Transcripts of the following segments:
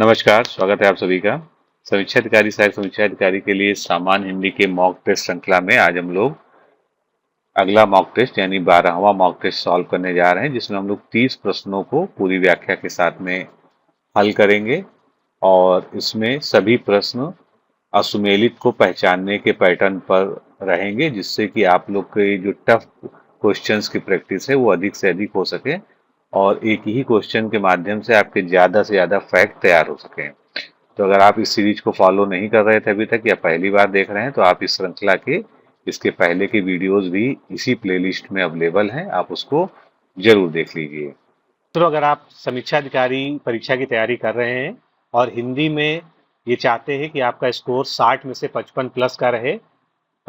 नमस्कार, स्वागत है आप सभी का। समीक्षा अधिकारी सहायक समीक्षा अधिकारी के लिए सामान्य हिंदी के मॉक टेस्ट श्रृंखला में आज हम लोग अगला मॉक टेस्ट यानी 12वां मॉक टेस्ट सॉल्व करने जा रहे हैं, जिसमें हम लोग 30 प्रश्नों को पूरी व्याख्या के साथ में हल करेंगे। और इसमें सभी प्रश्न असुमेलित को पहचानने के पैटर्न पर रहेंगे, जिससे कि आप लोग के जो टफ क्वेश्चंस की प्रैक्टिस है वो अधिक से अधिक हो सके और एक ही क्वेश्चन के माध्यम से आपके ज़्यादा से ज़्यादा फैक्ट तैयार हो सकें। तो अगर आप इस सीरीज को फॉलो नहीं कर रहे थे अभी तक या पहली बार देख रहे हैं, तो आप इस श्रृंखला के इसके पहले के वीडियोस भी इसी प्लेलिस्ट में अवेलेबल हैं, आप उसको जरूर देख लीजिए। तो अगर आप समीक्षा अधिकारी परीक्षा की तैयारी कर रहे हैं और हिंदी में ये चाहते हैं कि आपका स्कोर 60 में से 55 प्लस का रहे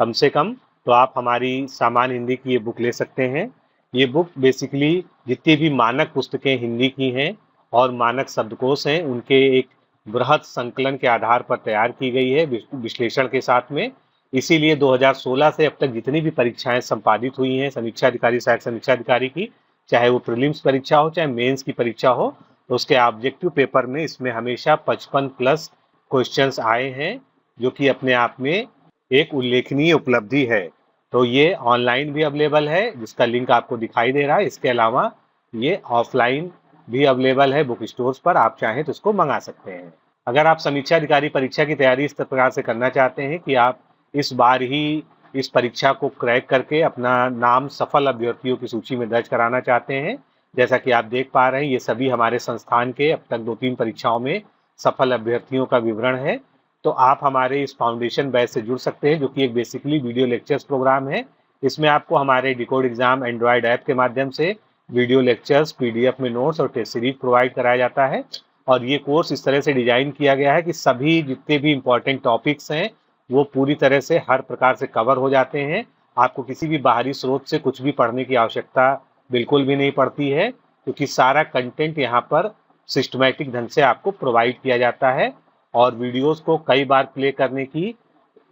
कम से कम, तो आप हमारी सामान्य हिंदी की ये बुक ले सकते हैं। ये बुक बेसिकली जितनी भी मानक पुस्तकें हिंदी की हैं और मानक शब्दकोश हैं, उनके एक बृहद संकलन के आधार पर तैयार की गई है विश्लेषण के साथ में। इसीलिए 2016 से अब तक जितनी भी परीक्षाएं संपादित हुई हैं समीक्षा अधिकारी सहायक समीक्षा अधिकारी की, चाहे वो प्रीलिम्स परीक्षा हो चाहे मेंस की परीक्षा हो, तो उसके ऑब्जेक्टिव पेपर में इसमें हमेशा 55 प्लस क्वेश्चंस आए हैं, जो कि अपने आप में एक उल्लेखनीय उपलब्धि है। तो ये ऑनलाइन भी अवेलेबल है, जिसका लिंक आपको दिखाई दे रहा है। इसके अलावा ये ऑफलाइन भी अवेलेबल है बुक स्टोर्स पर, आप चाहें तो इसको मंगा सकते हैं। अगर आप समीक्षा अधिकारी परीक्षा की तैयारी इस प्रकार से करना चाहते हैं कि आप इस बार ही इस परीक्षा को क्रैक करके अपना नाम सफल अभ्यर्थियों की सूची में दर्ज कराना चाहते हैं, जैसा कि आप देख पा रहे हैं ये सभी हमारे संस्थान के अब तक 2-3 परीक्षाओं में सफल अभ्यर्थियों का विवरण है, तो आप हमारे इस फाउंडेशन बैच से जुड़ सकते हैं, जो कि एक बेसिकली वीडियो लेक्चर्स प्रोग्राम है। इसमें आपको हमारे डिकोड एग्जाम एंड्रॉयड ऐप के माध्यम से वीडियो लेक्चर्स, पीडीएफ में नोट्स और टेस्ट सीरीज प्रोवाइड कराया जाता है। और ये कोर्स इस तरह से डिजाइन किया गया है कि सभी जितने भी इम्पोर्टेंट टॉपिक्स हैं वो पूरी तरह से हर प्रकार से कवर हो जाते हैं। आपको किसी भी बाहरी स्रोत से कुछ भी पढ़ने की आवश्यकता बिल्कुल भी नहीं पड़ती है, क्योंकि सारा कंटेंट यहाँ पर सिस्टमैटिक ढंग से आपको प्रोवाइड किया जाता है और वीडियोस को कई बार प्ले करने की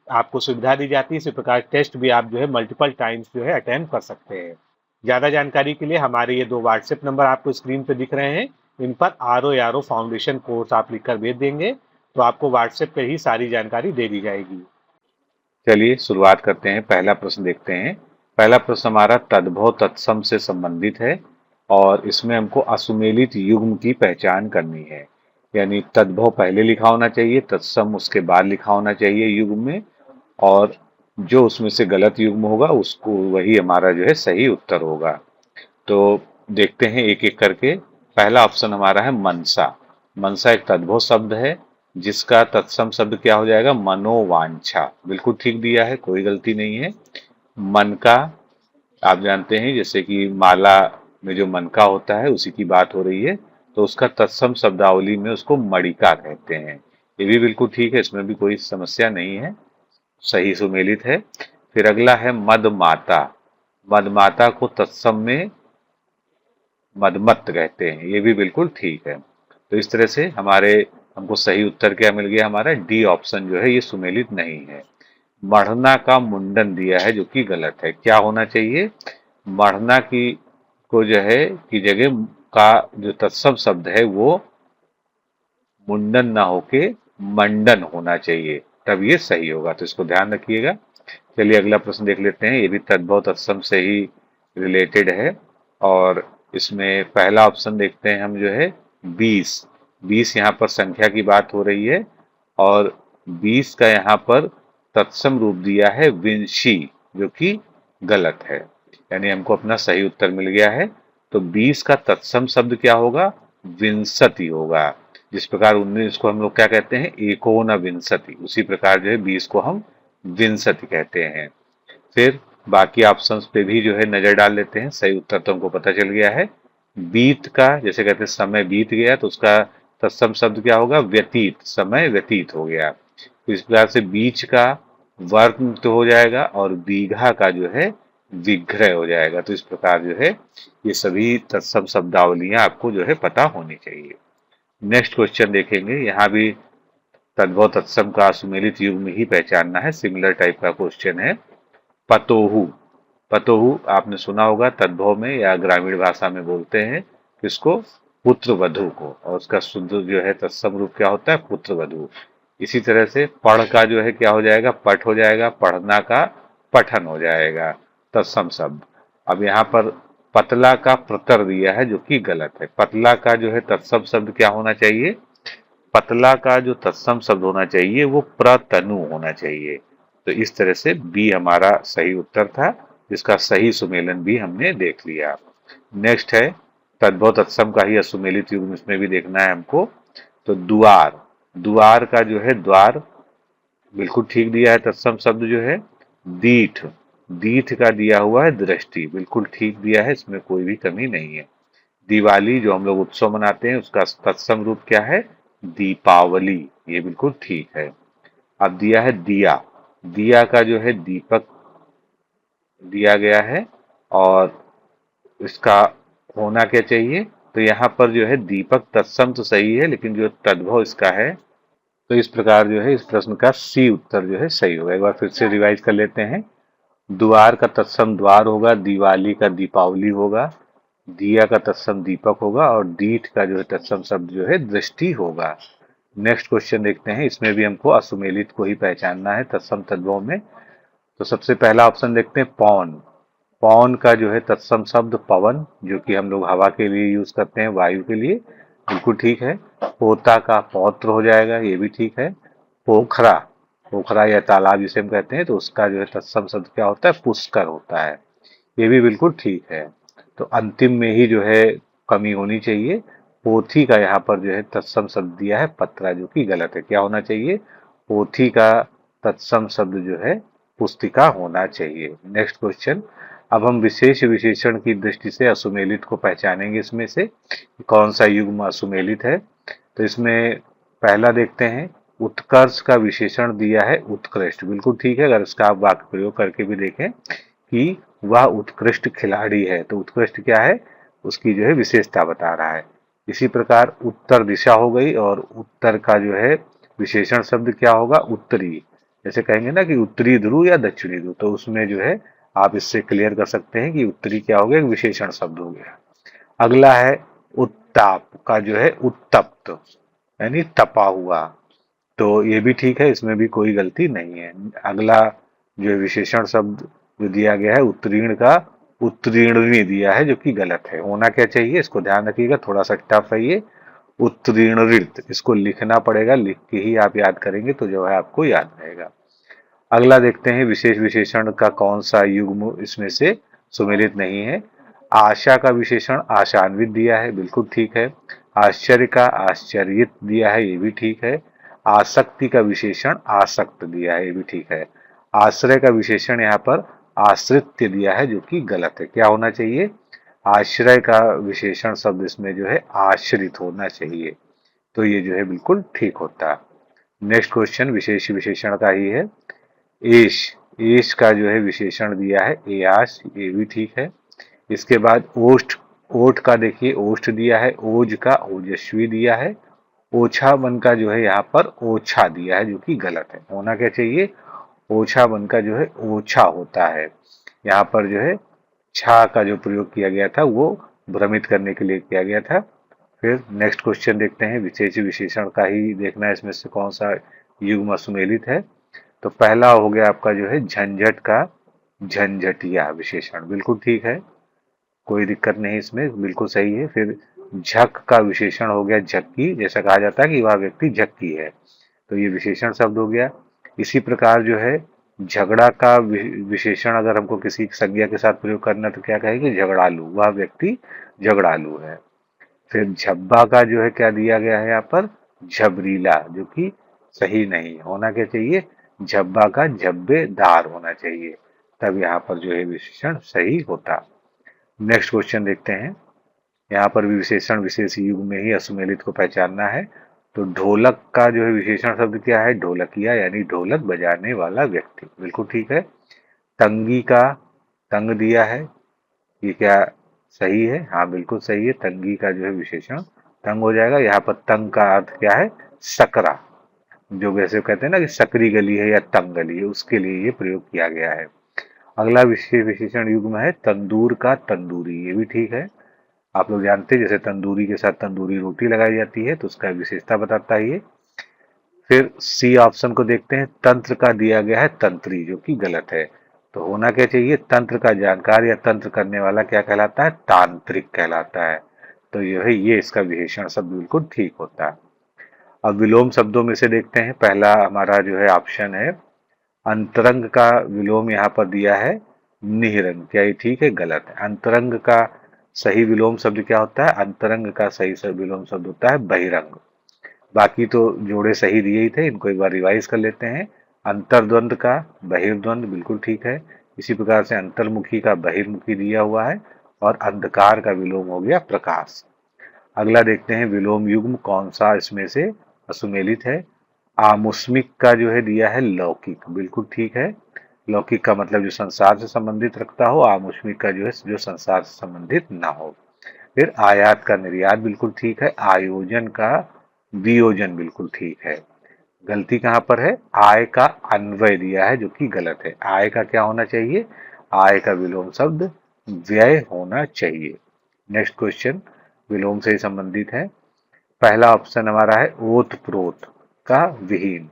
आपको सुविधा दी जाती है। इसी प्रकार टेस्ट भी आप जो है मल्टीपल टाइम्स जो है अटेम्प्ट कर सकते हैं। ज़्यादा जानकारी के लिए हमारे ये 2 व्हाट्सएप नंबर आपको स्क्रीन पे दिख रहे हैं, इन पर आर फाउंडेशन कोर्स आप लिखकर भेज देंगे तो आपको व्हाट्सएप पे ही सारी जानकारी दे दी जाएगी। चलिए शुरुआत करते हैं, पहला प्रश्न देखते हैं। पहला प्रश्न हमारा तद्भव तत्सम से संबंधित है और इसमें हमको असुमेलित युग्म की पहचान करनी है। यानी तद्भव पहले लिखा होना चाहिए, तत्सम उसके बाद लिखा होना चाहिए युग्म में, और जो उसमें से गलत युग्म होगा उसको वही हमारा जो है सही उत्तर होगा। तो देखते हैं एक एक करके। पहला ऑप्शन हमारा है मनसा। मनसा एक तद्भव शब्द है जिसका तत्सम शब्द क्या हो जाएगा, मनोवांछा। बिल्कुल ठीक दिया है, कोई गलती नहीं है। मन का आप जानते हैं, जैसे कि माला में जो मनका होता है उसी की बात हो रही है, तो उसका तत्सम शब्दावली में उसको मणिका कहते हैं। ये भी बिल्कुल ठीक है, इसमें भी कोई समस्या नहीं है, सही सुमेलित है। फिर अगला है मदमाता। मदमाता को तत्सम में मदमत कहते हैं, ये भी बिल्कुल ठीक है। तो इस तरह से हमको सही उत्तर क्या मिल गया, हमारा डी ऑप्शन जो है ये सुमेलित नहीं है। मढ़ना का मुंडन दिया है जो कि गलत है। क्या होना चाहिए, मढ़ना की को जो है की जगह का जो तत्सम शब्द है वो मुंडन ना होके मंडन होना चाहिए, तब ये सही होगा, तो इसको ध्यान रखिएगा। चलिए अगला प्रश्न देख लेते हैं, ये भी तद्भव तत्सम से ही रिलेटेड है और इसमें पहला ऑप्शन देखते हैं हम जो है 20। 20 यहाँ पर संख्या की बात हो रही है और 20 का यहाँ पर तत्सम रूप दिया है विंशी, जो कि गलत है। यानी हमको अपना सही उत्तर मिल गया है। तो 20 का तत्सम शब्द क्या होगा, विंशति होगा। जिस प्रकार 19 को हम लोग क्या कहते हैं, एकोन विंशति, उसी प्रकार जो है 20 को हम विंशति कहते हैं। फिर बाकी ऑप्शंस पे भी जो है नजर डाल लेते हैं। सही उत्तर तो हमको पता चल गया है। बीत का जैसे कहते हैं समय बीत गया, तो उसका तत्सम शब्द क्या होगा, व्यतीत, समय व्यतीत हो गया। तो इस प्रकार से बीच का वर्ग तो हो जाएगा और बीघा का जो है विग्रह हो जाएगा। तो इस प्रकार जो है ये सभी तत्सम शब्दावलियां आपको जो है पता होनी चाहिए। नेक्स्ट क्वेश्चन देखेंगे, यहाँ भी तद्भव तत्सम का सुमेलित युग्म ही पहचानना है, सिमिलर टाइप का क्वेश्चन है। पतोहू। पतोहू आपने सुना होगा, तद्भव में या ग्रामीण भाषा में बोलते हैं किसको, पुत्र वधु को, और उसका शुद्ध जो है तत्सम रूप क्या होता है, पुत्र वधु। इसी तरह से पढ़ का जो है क्या हो जाएगा, पठ हो जाएगा, पढ़ना का पठन हो जाएगा, तत्सम शब्द। अब यहाँ पर पतला का प्रतर दिया है जो कि गलत है। पतला का जो है तत्सम शब्द क्या होना चाहिए, पतला का जो तत्सम शब्द होना चाहिए वो प्रतनु होना चाहिए। तो इस तरह से बी हमारा सही उत्तर था, जिसका सही सुमेलन भी हमने देख लिया। नेक्स्ट है तद्भव तत्सम का ही असुमेलित युग्म, इसमें भी देखना है हमको। तो द्वार, द्वार का जो है द्वार बिल्कुल ठीक दिया है, तत्सम शब्द जो है। दीठ, दीठ का दिया हुआ है दृष्टि, बिल्कुल ठीक दिया है, इसमें कोई भी कमी नहीं है। दिवाली जो हम लोग उत्सव मनाते हैं उसका तत्सम रूप क्या है, दीपावली, ये बिल्कुल ठीक है। अब दिया है दिया, दिया का जो है दीपक दिया गया है, और इसका होना क्या चाहिए, तो यहाँ पर जो है दीपक तत्सम तो सही है, लेकिन जो तद्भव इसका है, तो इस प्रकार जो है इस प्रश्न का सी उत्तर जो है सही होगा। एक बार फिर से रिवाइज कर लेते हैं। द्वार का तत्सम द्वार होगा, दिवाली का दीपावली होगा, दिया का तत्सम दीपक होगा, और दीठ का जो है तत्सम शब्द जो है दृष्टि होगा। नेक्स्ट क्वेश्चन देखते हैं, इसमें भी हमको असुमेलित को ही पहचानना है तत्सम तद्भव में। तो सबसे पहला ऑप्शन देखते हैं पौन। पौन का जो है तत्सम शब्द पवन, जो कि हम लोग हवा के लिए यूज करते हैं, वायु के लिए, बिल्कुल ठीक है। पोता का पौत्र हो जाएगा, ये भी ठीक है। पोखरा, पोखरा या तालाब जिसे हम कहते हैं, तो उसका जो है तत्सम शब्द क्या होता है, पुष्कर होता है, ये भी बिल्कुल ठीक है। तो अंतिम में ही जो है कमी होनी चाहिए। पोथी का यहाँ पर जो है तत्सम शब्द दिया है पत्रा, जो कि गलत है। क्या होना चाहिए, पोथी का तत्सम शब्द जो है पुस्तिका होना चाहिए। नेक्स्ट क्वेश्चन, अब हम विशेष विशेषण की दृष्टि से असुमेलित को पहचानेंगे। इसमें से कौन सा युग्म असुमेलित है, तो इसमें पहला देखते हैं, उत्कर्ष का विशेषण दिया है उत्कृष्ट, बिल्कुल ठीक है। अगर इसका आप वाक्य प्रयोग करके भी देखें कि वह उत्कृष्ट खिलाड़ी है, तो उत्कृष्ट क्या है, उसकी जो है विशेषता बता रहा है। इसी प्रकार उत्तर दिशा हो गई, और उत्तर का जो है विशेषण शब्द क्या होगा, उत्तरी। जैसे कहेंगे ना कि उत्तरी ध्रुव या दक्षिणी ध्रुव, तो उसमें जो है आप इससे क्लियर कर सकते हैं कि उत्तरी क्या हो गया, एक विशेषण शब्द हो गया। अगला है उत्ताप का जो है उत्तप्त, यानी तपा हुआ, तो ये भी ठीक है, इसमें भी कोई गलती नहीं है। अगला जो विशेषण शब्द जो दिया गया है उत्तीर्ण का उत्तीर्णी दिया है, जो कि गलत है। होना क्या चाहिए, इसको ध्यान रखिएगा, थोड़ा सा टफ है ये, उत्तीर्णित, इसको लिखना पड़ेगा, लिख के ही आप याद करेंगे तो जो है आपको याद रहेगा। अगला देखते हैं विशेष विशेषण का कौन सा युग्म इसमें से सुमेलित नहीं है। आशा का विशेषण आशान्वित दिया है, बिल्कुल ठीक है। आश्चर्य का आश्चर्यित दिया है, ये भी ठीक है। आसक्ति का विशेषण आसक्त दिया है, ये भी ठीक है। आश्रय का विशेषण यहाँ पर आश्रित्य दिया है, जो कि गलत है। क्या होना चाहिए, आश्रय का विशेषण शब्द इसमें जो है आश्रित होना चाहिए, तो ये जो है बिल्कुल ठीक होता। नेक्स्ट क्वेश्चन विशेष विशेषण का ही है। एश, एश का जो है विशेषण दिया है एयास, ये भी ठीक है। इसके बाद ओष्ठ, ओठ का देखिए ओष्ठ दिया है, ओज का ओजस्वी दिया है। ओछा बन का जो है यहाँ पर ओछा दिया है, जो कि गलत है। होना क्या चाहिए, ओछा बन का जो है ओछा होता है। यहाँ पर जो है छा का जो प्रयोग किया गया था वो भ्रमित करने के लिए किया गया था। फिर नेक्स्ट क्वेश्चन देखते हैं, विशेष विशेषण का ही देखना है, इसमें से कौन सा युग्म सुमेलित है। तो पहला हो गया आपका जो है झंझट का झंझटिया विशेषण, बिल्कुल ठीक है, कोई दिक्कत नहीं, इसमें बिल्कुल सही है। फिर झक का विशेषण हो गया झक्की, जैसा कहा जाता है कि वह व्यक्ति झक्की है, तो ये विशेषण शब्द हो गया। इसी प्रकार जो है झगड़ा का विशेषण अगर हमको किसी संज्ञा के साथ प्रयोग करना तो क्या कहेंगे, झगड़ालू, वह व्यक्ति झगड़ालू है। फिर झब्बा का जो है क्या दिया गया है यहाँ पर, झबरीला, जो कि सही नहीं। होना क्या चाहिए, झब्बा का झब्बेदार होना चाहिए, तब यहाँ पर जो है विशेषण सही होता। नेक्स्ट क्वेश्चन देखते हैं, यहाँ पर भी विशेषण विशेष युग में ही असुमेलित को पहचानना है। तो ढोलक का जो है विशेषण शब्द क्या है, ढोलकिया, यानी ढोलक बजाने वाला व्यक्ति, बिल्कुल ठीक है। तंगी का तंग दिया है, ये क्या सही है, हाँ बिल्कुल सही है। तंगी का जो है विशेषण तंग हो जाएगा। यहाँ पर तंग का अर्थ क्या है, सकरा, जो वैसे कहते हैं ना कि सकरी गली है या तंग गली है, उसके लिए ये प्रयोग किया गया है। अगला विशेष विशेषण युग्म है तंदूर का तंदूरी, ये भी ठीक है। आप लोग जानते हैं, जैसे तंदूरी के साथ तंदूरी रोटी लगाई जाती है, तो उसका विशेषता बताता है ये। फिर सी ऑप्शन को देखते हैं, तंत्र का दिया गया है तंत्री, जो कि गलत है। तो होना क्या चाहिए, तंत्र का जानकार या तंत्र करने वाला क्या कहलाता है, तांत्रिक कहलाता है। तो ये इसका विशेषण शब्द बिल्कुल ठीक होता है। अब विलोम शब्दों में से देखते हैं, पहला हमारा जो है ऑप्शन है अंतरंग का विलोम यहाँ पर दिया है निहिरंग। क्या ये ठीक है, गलत है। अंतरंग का सही विलोम शब्द क्या होता है, अंतरंग का सही विलोम शब्द होता है बहिरंग। बाकी तो जोड़े सही दिए ही थे, इनको एक बार रिवाइज कर लेते हैं। अंतर्द्वंद का बहिर्द्वंद बिल्कुल ठीक है। इसी प्रकार से अंतर्मुखी का बहिर्मुखी दिया हुआ है। और अंधकार का विलोम हो गया प्रकाश। अगला देखते हैं, विलोम युग्म कौन सा इसमें से असुमेलित है। आमुष्मिक का जो है दिया है लौकिक, बिल्कुल ठीक है। लौकिक का मतलब जो संसार से संबंधित रखता हो, आमुष्मिक का जो है जो संसार से संबंधित ना हो। फिर आयात का निर्यात बिल्कुल ठीक है। आयोजन का वियोजन बिल्कुल ठीक है। गलती कहाँ पर है, आय का अन्वय दिया है, जो कि गलत है। आय का क्या होना चाहिए, आय का विलोम शब्द व्यय होना चाहिए। नेक्स्ट क्वेश्चन विलोम से ही संबंधित है। पहला ऑप्शन हमारा है ओत प्रोत का विहीन।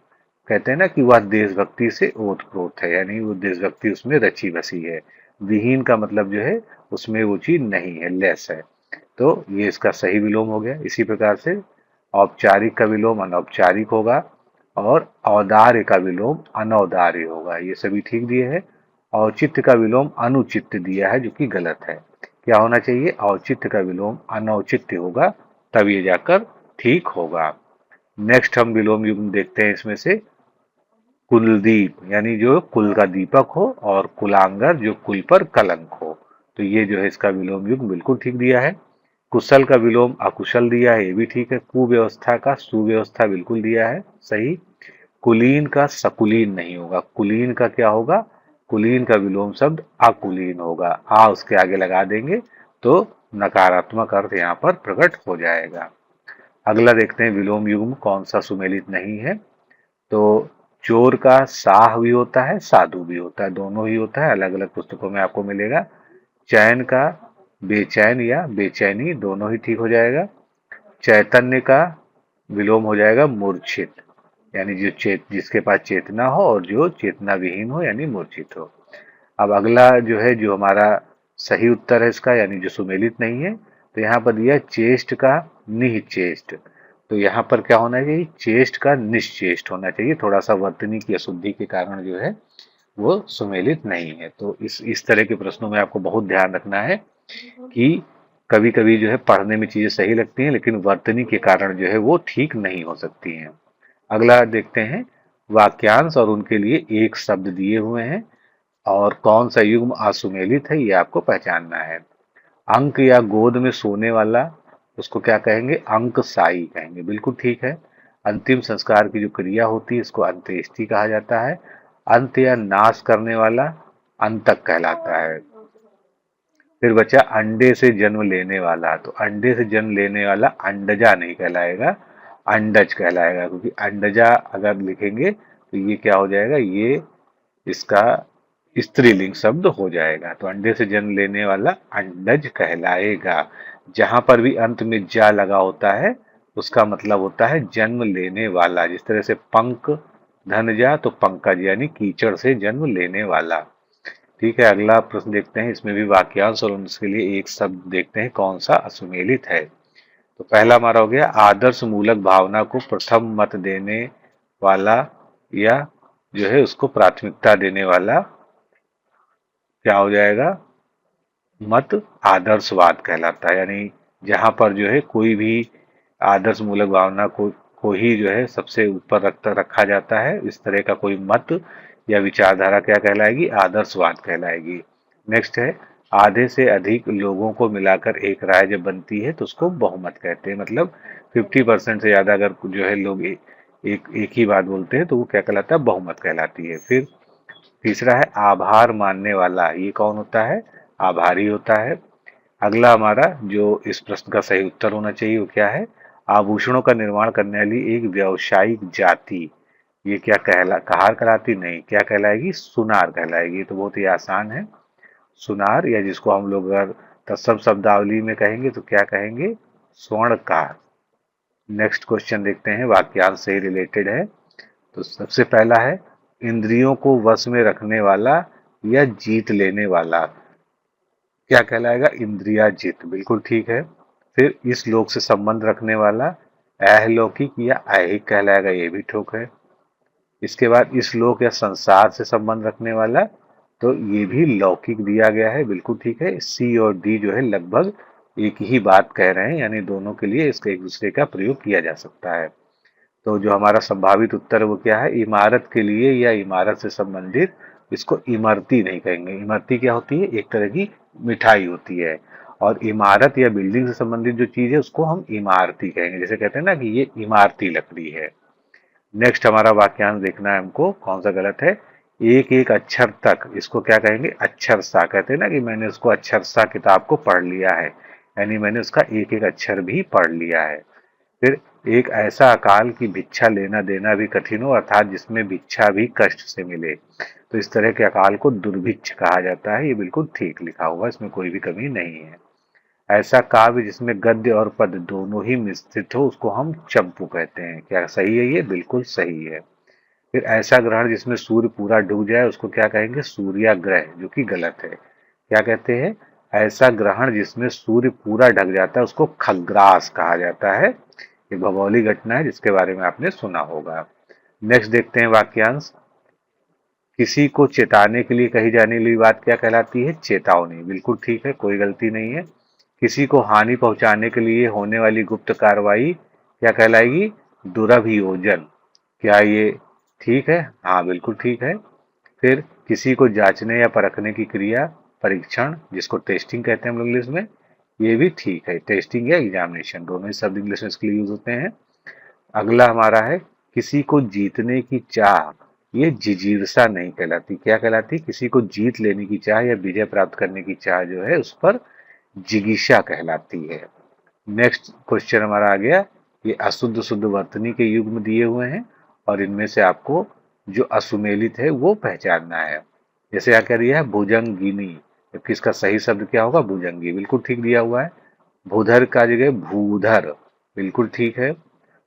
कहते हैं ना कि वह देशभक्ति से ओत प्रोत है, यानी वो देशभक्ति उसमें रची बसी है। विहीन का मतलब जो है उसमें वो चीज नहीं है, लेस है। तो ये इसका सही विलोम हो गया। इसी प्रकार से औपचारिक का विलोम अनौपचारिक होगा और औदार्य का विलोम अनौदार्य होगा, ये सभी ठीक दिए हैं। औचित्य का विलोम अनुचित्य दिया है, जो कि गलत है। क्या होना चाहिए, औचित्य का विलोम अनौचित्य होगा, तब ये जाकर ठीक होगा। नेक्स्ट हम विलोम युग्म देखते हैं इसमें से। कुलदीप यानी जो कुल का दीपक हो, और कुलांगर जो कुल पर कलंक हो। तो ये जो है इसका विलोम युग्म बिल्कुल ठीक दिया है। कुशल का विलोम अकुशल दिया है, ये भी ठीक है। कुव्यवस्था का सुव्यवस्था बिल्कुल दिया है, सही। कुलीन का सकुलीन नहीं होगा, कुलीन का क्या होगा, कुलीन का विलोम शब्द अकुलीन होगा। आ उसके आगे लगा देंगे तो नकारात्मक अर्थ यहाँ पर प्रकट हो जाएगा। अगला देखते हैं, विलोम युग्म कौन सा सुमेलित नहीं है। तो चोर का साह भी होता है, साधु भी होता है, दोनों ही होता है, अलग अलग पुस्तकों में आपको मिलेगा। चैन का बेचैन या बेचैनी, दोनों ही ठीक हो जाएगा। चैतन्य का विलोम हो जाएगा मूर्छित, यानी जो जिसके पास चेतना हो और जो चेतना विहीन हो, यानी मूर्छित हो। अब अगला जो है, जो हमारा सही उत्तर है इसका, यानी जो सुमेलित नहीं है, तो यहाँ पर दिया चेष्ट का निश्चेष्ट। तो यहाँ पर क्या होना चाहिए, चेष्ट का निश्चेष्ट होना चाहिए। थोड़ा सा वर्तनी की अशुद्धि के कारण जो है वो सुमेलित नहीं है। तो इस तरह के प्रश्नों में आपको बहुत ध्यान रखना है कि कभी कभी जो है पढ़ने में चीजें सही लगती हैं, लेकिन वर्तनी के कारण जो है वो ठीक नहीं हो सकती हैं। अगला देखते हैं, वाक्यांश और उनके लिए एक शब्द दिए हुए हैं, और कौन सा युग्म असुमेलित है ये आपको पहचानना है। अंक या गोद में सोने वाला, उसको क्या कहेंगे, अंक साई कहेंगे, बिल्कुल ठीक है। अंतिम संस्कार की जो क्रिया होती है इसको अंत्येष्टि कहा जाता है। अंत या नाश करने वाला अंतक कहलाता है। फिर बचा अंडे से जन्म लेने वाला, तो अंडे से जन्म लेने वाला अंडजा नहीं कहलाएगा, अंडज कहलाएगा, क्योंकि अंडजा अगर लिखेंगे तो ये क्या हो जाएगा, ये इसका स्त्रीलिंग शब्द हो जाएगा। तो अंडे से जन्म लेने वाला अंडज कहलाएगा। जहां पर भी अंत में जा लगा होता है उसका मतलब होता है जन्म लेने वाला। जिस तरह से पंक धनजा, तो पंकज यानी कीचड़ से जन्म लेने वाला। ठीक है, अगला प्रश्न देखते हैं, इसमें भी वाक्यांश और उसके लिए एक शब्द देखते हैं कौन सा असुमेलित है। तो पहला हमारा हो गया, आदर्श मूलक भावना को प्रथम मत देने वाला, या जो है उसको प्राथमिकता देने वाला क्या हो जाएगा, मत आदर्शवाद कहलाता है। यानी जहां पर जो है कोई भी आदर्श मूलक भावना को ही जो है सबसे ऊपर रखा जाता है, इस तरह का कोई मत या विचारधारा क्या कहलाएगी, आदर्शवाद कहलाएगी। नेक्स्ट है, आधे से अधिक लोगों को मिलाकर एक राय जब बनती है तो उसको बहुमत कहते हैं। मतलब 50% से ज्यादा अगर जो है लोग एक ही बात बोलते हैं तो वो क्या कहलाता है, बहुमत कहलाती है। फिर तीसरा है आभार मानने वाला, ये कौन होता है, आभारी होता है। अगला हमारा जो इस प्रश्न का सही उत्तर होना चाहिए वो क्या है, आभूषणों का निर्माण करने वाली एक व्यावसायिक जाति, ये क्या कहार कहलाती, नहीं, क्या कहलाएगी, सुनार कहलाएगी। तो बहुत ही आसान है, सुनार, या जिसको हम लोग अगर तत्सम शब्दावली में कहेंगे तो क्या कहेंगे? स्वर्णकार। नेक्स्ट क्वेश्चन देखते हैं, वाक्यांश से ही रिलेटेड है। तो सबसे पहला है, इंद्रियों को वश में रखने वाला या जीत लेने वाला क्या कहलाएगा? इंद्रियाजित, बिल्कुल ठीक है। फिर इस लोक से संबंध रखने वाला अहलौकिक या ऐहिक कहलाएगा, ये भी ठीक है। इसके बाद इस लोक या संसार से संबंध रखने वाला, तो ये भी लौकिक दिया गया है, बिल्कुल ठीक है। सी और डी जो है लगभग एक ही बात कह रहे हैं, यानी दोनों के लिए इसका एक दूसरे का प्रयोग किया जा सकता है। तो जो हमारा संभावित उत्तर है वो क्या है? इमारत के लिए या इमारत से संबंधित, इसको इमरती नहीं कहेंगे। इमरती क्या होती है? एक तरह की मिठाई होती है। और इमारत या बिल्डिंग से संबंधित जो चीज है उसको हम इमारती कहेंगे, जैसे कहते हैं ना कि ये इमारती लकड़ी है। नेक्स्ट हमारा वाक्यांश देखना है हमको, कौन सा गलत है? एक एक अक्षर तक, इसको क्या कहेंगे? अक्षर सा। कहते हैं ना कि मैंने उसको अक्षर सा किताब को पढ़ लिया है, यानी मैंने उसका एक एक अक्षर भी पढ़ लिया है। फिर एक ऐसा अकाल की भिक्षा लेना देना भी कठिन हो, अर्थात जिसमें भिक्षा भी कष्ट से मिले, तो इस तरह के अकाल को दुर्भिक्ष कहा जाता है। ये बिल्कुल ठीक लिखा हुआ, इसमें कोई भी कमी नहीं है। ऐसा काव्य जिसमें गद्य और पद दोनों ही मिश्रित हो, उसको हम चंपू कहते हैं। क्या सही है? ये बिल्कुल सही है। फिर ऐसा ग्रहण जिसमें सूर्य पूरा डूब जाए, उसको क्या कहेंगे? सूर्याग्रह, जो कि गलत है। क्या कहते हैं? ऐसा ग्रहण जिसमें सूर्य पूरा ढक जाता है उसको खग्रास कहा जाता है। ये भौगोलिक घटना है जिसके बारे में आपने सुना होगा। नेक्स्ट देखते हैं वाक्यांश। किसी को चेताने के लिए कही जाने वाली बात क्या कहलाती है? चेतावनी, बिल्कुल ठीक है, कोई गलती नहीं है। किसी को हानि पहुंचाने के लिए होने वाली गुप्त कार्रवाई क्या कहलाएगी? दुरभियोजन। क्या ये ठीक है? हाँ, बिल्कुल ठीक है। फिर किसी को जांचने या परखने की क्रिया परीक्षण, जिसको टेस्टिंग कहते हैं हम लोग इंग्लिश में, ये भी ठीक है। टेस्टिंग या एग्जामिनेशन दोनों ही शब्द इंग्लिश में इसके लिए यूज होते हैं। अगला हमारा है, किसी को जीतने की चाह, ये जिजीविषा नहीं कहलाती। क्या कहलाती? किसी को जीत लेने की चाह या विजय प्राप्त करने की चाह जो है उस पर जिगीषा कहलाती है। नेक्स्ट क्वेश्चन हमारा आ गया, ये अशुद्ध शुद्ध वर्तनी के युग्म दिए हुए हैं और इनमें से आपको जो असुमेलित है वो पहचानना है। जैसे यहाँ कह दिया है भुजंगिनी, जबकि इसका सही शब्द क्या होगा? भुजंगी, बिल्कुल ठीक दिया हुआ है। भूधर का जगह भूधर, बिल्कुल ठीक है।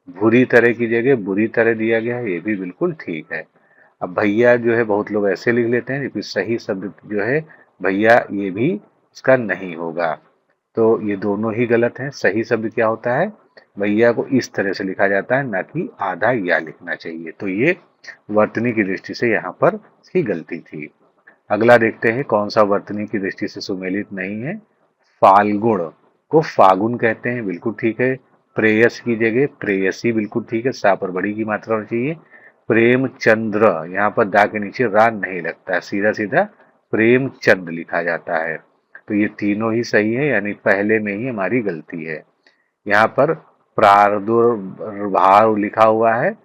बुरी तरह की जगह बुरी तरह दिया गया है, ये भी बिल्कुल ठीक है। अब भैया जो है बहुत लोग ऐसे लिख लेते हैं, जबकि सही शब्द जो है भैया, ये भी इसका नहीं होगा। तो ये दोनों ही गलत हैं। सही शब्द क्या होता है? भैया को इस तरह से लिखा जाता है, ना कि आधा या लिखना चाहिए। तो ये वर्तनी की दृष्टि से यहाँ पर इसकी गलती थी। अगला देखते हैं कौन सा वर्तनी की दृष्टि से सुमेलित नहीं है। फाल्गुण को फागुन कहते हैं, बिल्कुल ठीक है। प्रेयस की जगह प्रेयसी, बिल्कुल ठीक है, सा पर बड़ी की मात्रा होनी चाहिए। प्रेमचंद्र, यहाँ पर दा के नीचे रा नहीं लगता है, सीधा सीधा प्रेमचंद लिखा जाता है। तो ये तीनों ही सही है, यानी पहले में ही हमारी गलती है। यहाँ पर प्रादुर्भाव लिखा हुआ है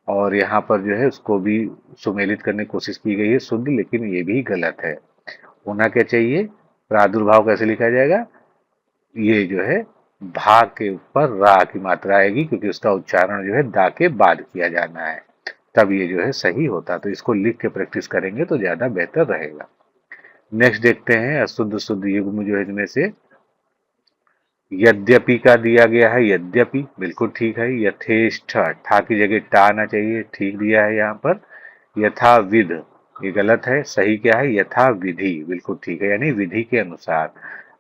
और यहाँ पर जो है उसको भी सुमेलित करने की कोशिश की गई है शुद्ध, लेकिन ये भी गलत है। होना क्या चाहिए? प्रादुर्भाव कैसे लिखा जाएगा? ये जो है भा के ऊपर रा की मात्रा आएगी, क्योंकि उसका उच्चारण जो है दा के बाद किया जाना है, तब ये जो है सही होता। तो इसको लिख के प्रैक्टिस करेंगे तो ज्यादा बेहतर रहेगा। नेक्स्ट देखते हैं अशुद्ध शुद्ध युग्म जो है इनमें से यद्यपि का दिया गया है, यद्यपि बिल्कुल ठीक है। यथेष्ट, ठा की जगह टा आना चाहिए, ठीक दिया है यहाँ पर। यथाविध, ये गलत है, सही क्या है? यथा विधि, बिल्कुल ठीक है, यानी विधि के अनुसार।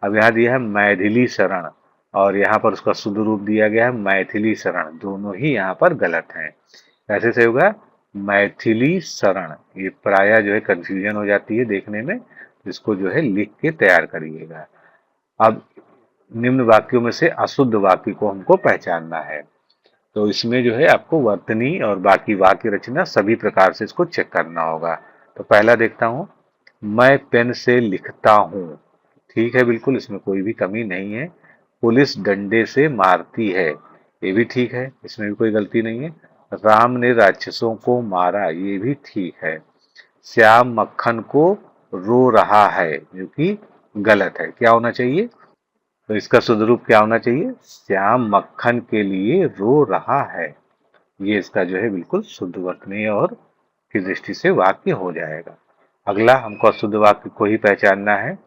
अब यहाँ दिया है मैथिली शरण और यहाँ पर उसका शुद्ध रूप दिया गया है मैथिली शरण, दोनों ही यहाँ पर गलत हैं। कैसे से होगा? मैथिली शरण, ये प्राय जो है कंफ्यूजन हो जाती है देखने में, इसको जो है लिख के तैयार करिएगा। अब निम्न वाक्यों में से अशुद्ध वाक्य को हमको पहचानना है। तो इसमें जो है आपको वर्तनी और बाकी वाक्य रचना सभी प्रकार से इसको चेक करना होगा। तो पहला देखता हूं, मैं पेन से लिखता हूं, ठीक है, बिल्कुल इसमें कोई भी कमी नहीं है। पुलिस डंडे से मारती है, ये भी ठीक है, इसमें भी कोई गलती नहीं है। राम ने राक्षसों को मारा, ये भी ठीक है। श्याम मक्खन को रो रहा है, जो कि गलत है। क्या होना चाहिए? तो इसका शुद्ध रूप क्या होना चाहिए? श्याम मक्खन के लिए रो रहा है। ये इसका जो है बिल्कुल शुद्ध वर्तनीय और की दृष्टि से वाक्य हो जाएगा। अगला हमको अशुद्ध वाक्य को ही पहचानना है।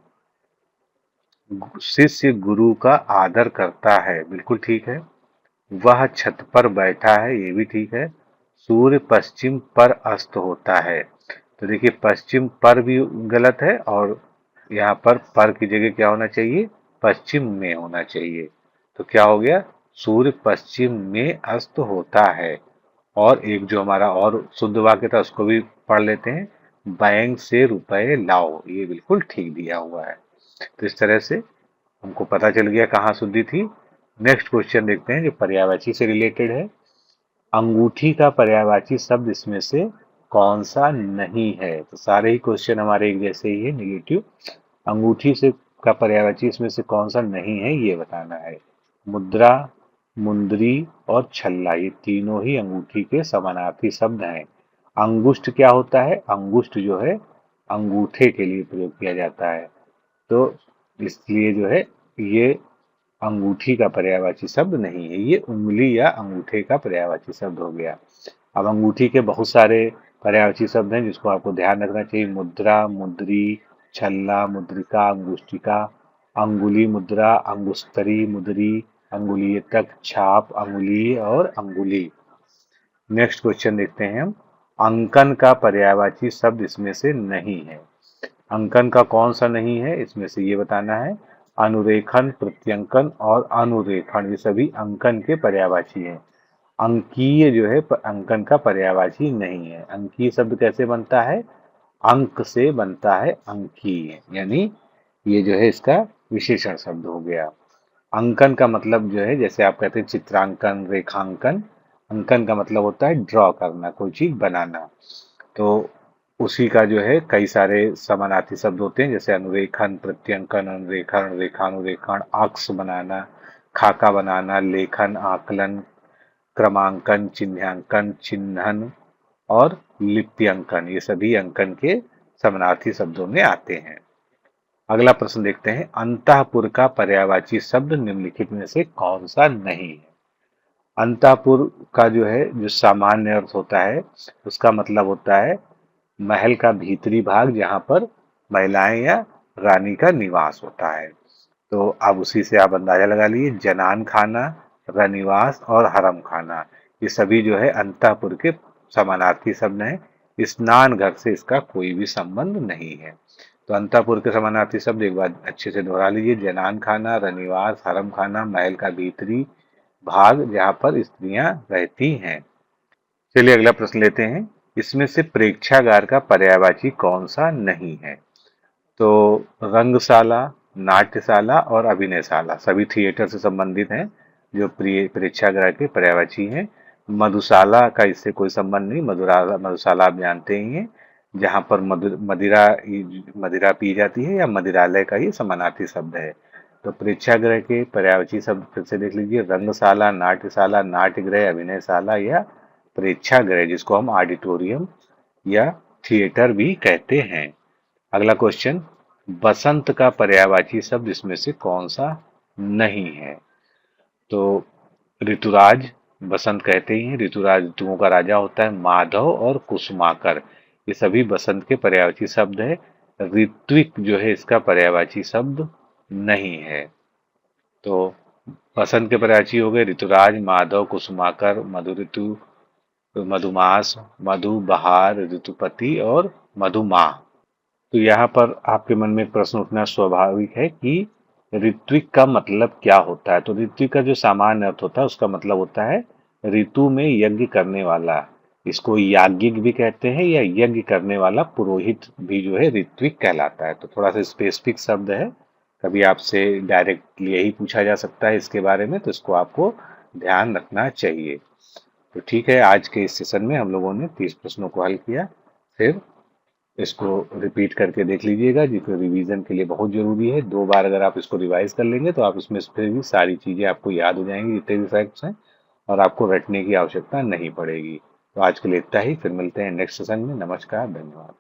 शिष्य गुरु का आदर करता है, बिल्कुल ठीक है। वह छत पर बैठा है, ये भी ठीक है। सूर्य पश्चिम पर अस्त होता है, तो देखिए पश्चिम पर भी गलत है, और यहाँ पर की जगह क्या होना चाहिए, पश्चिम में होना चाहिए। तो क्या हो गया, सूर्य पश्चिम में अस्त होता है। और एक जो हमारा और शुद्ध वाक्य था उसको भी पढ़ लेते हैं, बैंक से रुपए लाओ, ये बिल्कुल ठीक दिया हुआ है। तो इस तरह से हमको पता चल गया कहाँ शुद्धि थी। नेक्स्ट क्वेश्चन देखते हैं जो पर्यायवाची से रिलेटेड है। अंगूठी का पर्यायवाची शब्द इसमें से कौन सा नहीं है, तो सारे ही क्वेश्चन हमारे एक जैसे ही है, निगेटिव। अंगूठी से का पर्यायवाची इसमें से कौन सा नहीं है ये बताना है। मुद्रा, मुंदरी और छल्ला, ये तीनों ही अंगूठी के समानार्थी शब्द हैं। अंगुष्ठ क्या होता है, अंगुष्ठ जो है अंगूठे के लिए प्रयोग किया जाता है, तो इसलिए जो है ये अंगूठी का पर्यायवाची शब्द नहीं है, ये उंगली या अंगूठे का पर्यायवाची शब्द हो गया। अब अंगूठी के बहुत सारे पर्यायवाची शब्द हैं जिसको आपको ध्यान रखना चाहिए। मुद्रा, मुद्री, छल्ला, मुद्रिका, अंगुष्ठिका, अंगुली मुद्रा, अंगुस्तरी, मुद्री, अंगुलीयतक, छाप, अंगुली और अंगुली। नेक्स्ट क्वेश्चन देखते हैं हम। अंकन का पर्यायवाची शब्द इसमें से नहीं है। अंकन का कौन सा नहीं है इसमें से ये बताना है। अनुरेखन, प्रत्यंकन और अनुरेखण ये सभी अंकन के पर्यायवाची हैं। अंकीय जो है अंकन का पर्यायवाची नहीं है। अंकीय शब्द कैसे बनता है, अंक से बनता है अंकीय, यानी ये जो है इसका विशेषण शब्द हो गया। अंकन का मतलब जो है जैसे आप कहते हैं चित्रांकन, रेखांकन, अंकन का मतलब होता है ड्रॉ करना, कोई चीज बनाना। तो उसी का जो है कई सारे समानार्थी शब्द होते हैं, जैसे अनुरेखन, प्रत्यंकन, अनुरेखण, रेखानुरेखण, अक्ष बनाना, खाका बनाना, लेखन, आकलन, क्रमांकन, चिन्हांकन, चिन्हन और लिप्यंकन, ये सभी अंकन के समानार्थी शब्दों में आते हैं। अगला प्रश्न देखते हैं। अंतःपुर का पर्यायवाची शब्द निम्नलिखित में से कौन सा नहीं है। अंतःपुर का जो है जो सामान्य अर्थ होता है उसका मतलब होता है महल का भीतरी भाग, जहां पर महिलाएं या रानी का निवास होता है। तो अब उसी से आप अंदाजा लगा लीजिए, जनान खाना, रनिवास और हरम खाना, ये सभी जो है अंतःपुर के समानार्थी शब्द हैं। स्नान घर से इसका कोई भी संबंध नहीं है। तो अंतःपुर के समानार्थी शब्द एक बार अच्छे से दोहरा लीजिए, जनान खाना, रनिवास, हरम खाना, महल का भीतरी भाग जहाँ पर स्त्रियां रहती हैं। चलिए अगला प्रश्न लेते हैं। इसमें से प्रेक्षागार का पर्यायवाची कौन सा नहीं है। तो रंगशाला, नाट्यशाला और अभिनयशाला सभी थिएटर से संबंधित हैं, जो प्रेक्षागृह के पर्यायवाची हैं। मधुशाला का इससे कोई संबंध नहीं। मधुशाला आप जानते ही हैं, जहाँ पर मदिरा मदिरा पी जाती है, या मदिरालय का ही समानार्थी शब्द है। तो प्रेक्षागृह के पर्यायवाची शब्द फिर से देख लीजिए, रंगशाला, नाट्यशाला, नाट्यगृह, अभिनयशाला या प्रेक्षागृह, जिसको हम ऑडिटोरियम या थिएटर भी कहते हैं। अगला क्वेश्चन, बसंत का पर्यायवाची शब्द इसमें से कौन सा नहीं है। तो ऋतुराज, बसंत कहते ही हैं, ऋतुराज ऋतुओं का राजा होता है। माधव और कुसुमाकर, ये सभी बसंत के पर्यायवाची शब्द है। ऋत्विक जो है इसका पर्यायवाची शब्द नहीं है। तो बसंत के पर्यायवाची हो गए ऋतुराज, माधव, कुसुमाकर, मधु ऋतु, मधुमास, मधु, बहार, ऋतुपति और मधुमाह। तो यहाँ पर आपके मन में प्रश्न उठना स्वाभाविक है कि ऋत्विक का मतलब क्या होता है। तो ऋत्विक का जो सामान्य अर्थ होता है उसका मतलब होता है ऋतु में यज्ञ करने वाला। इसको याज्ञिक भी कहते हैं, या यज्ञ करने वाला पुरोहित भी जो है ऋत्विक कहलाता है। तो थोड़ा सा स्पेसिफिक शब्द है, कभी आपसे डायरेक्टली यही पूछा जा सकता है इसके बारे में, तो इसको आपको ध्यान रखना चाहिए। तो ठीक है, आज के इस सेशन में हम लोगों ने 30 प्रश्नों को हल किया। फिर इसको रिपीट करके देख लीजिएगा, जिसको रिवीजन के लिए बहुत जरूरी है। 2 बार अगर आप इसको रिवाइज कर लेंगे तो आप इसमें फिर भी सारी चीजें आपको याद हो जाएंगी, जितने भी फैक्ट्स हैं, और आपको रटने की आवश्यकता नहीं पड़ेगी। तो आज के लिए इतना ही, फिर मिलते हैं नेक्स्ट सेशन में। नमस्कार, धन्यवाद।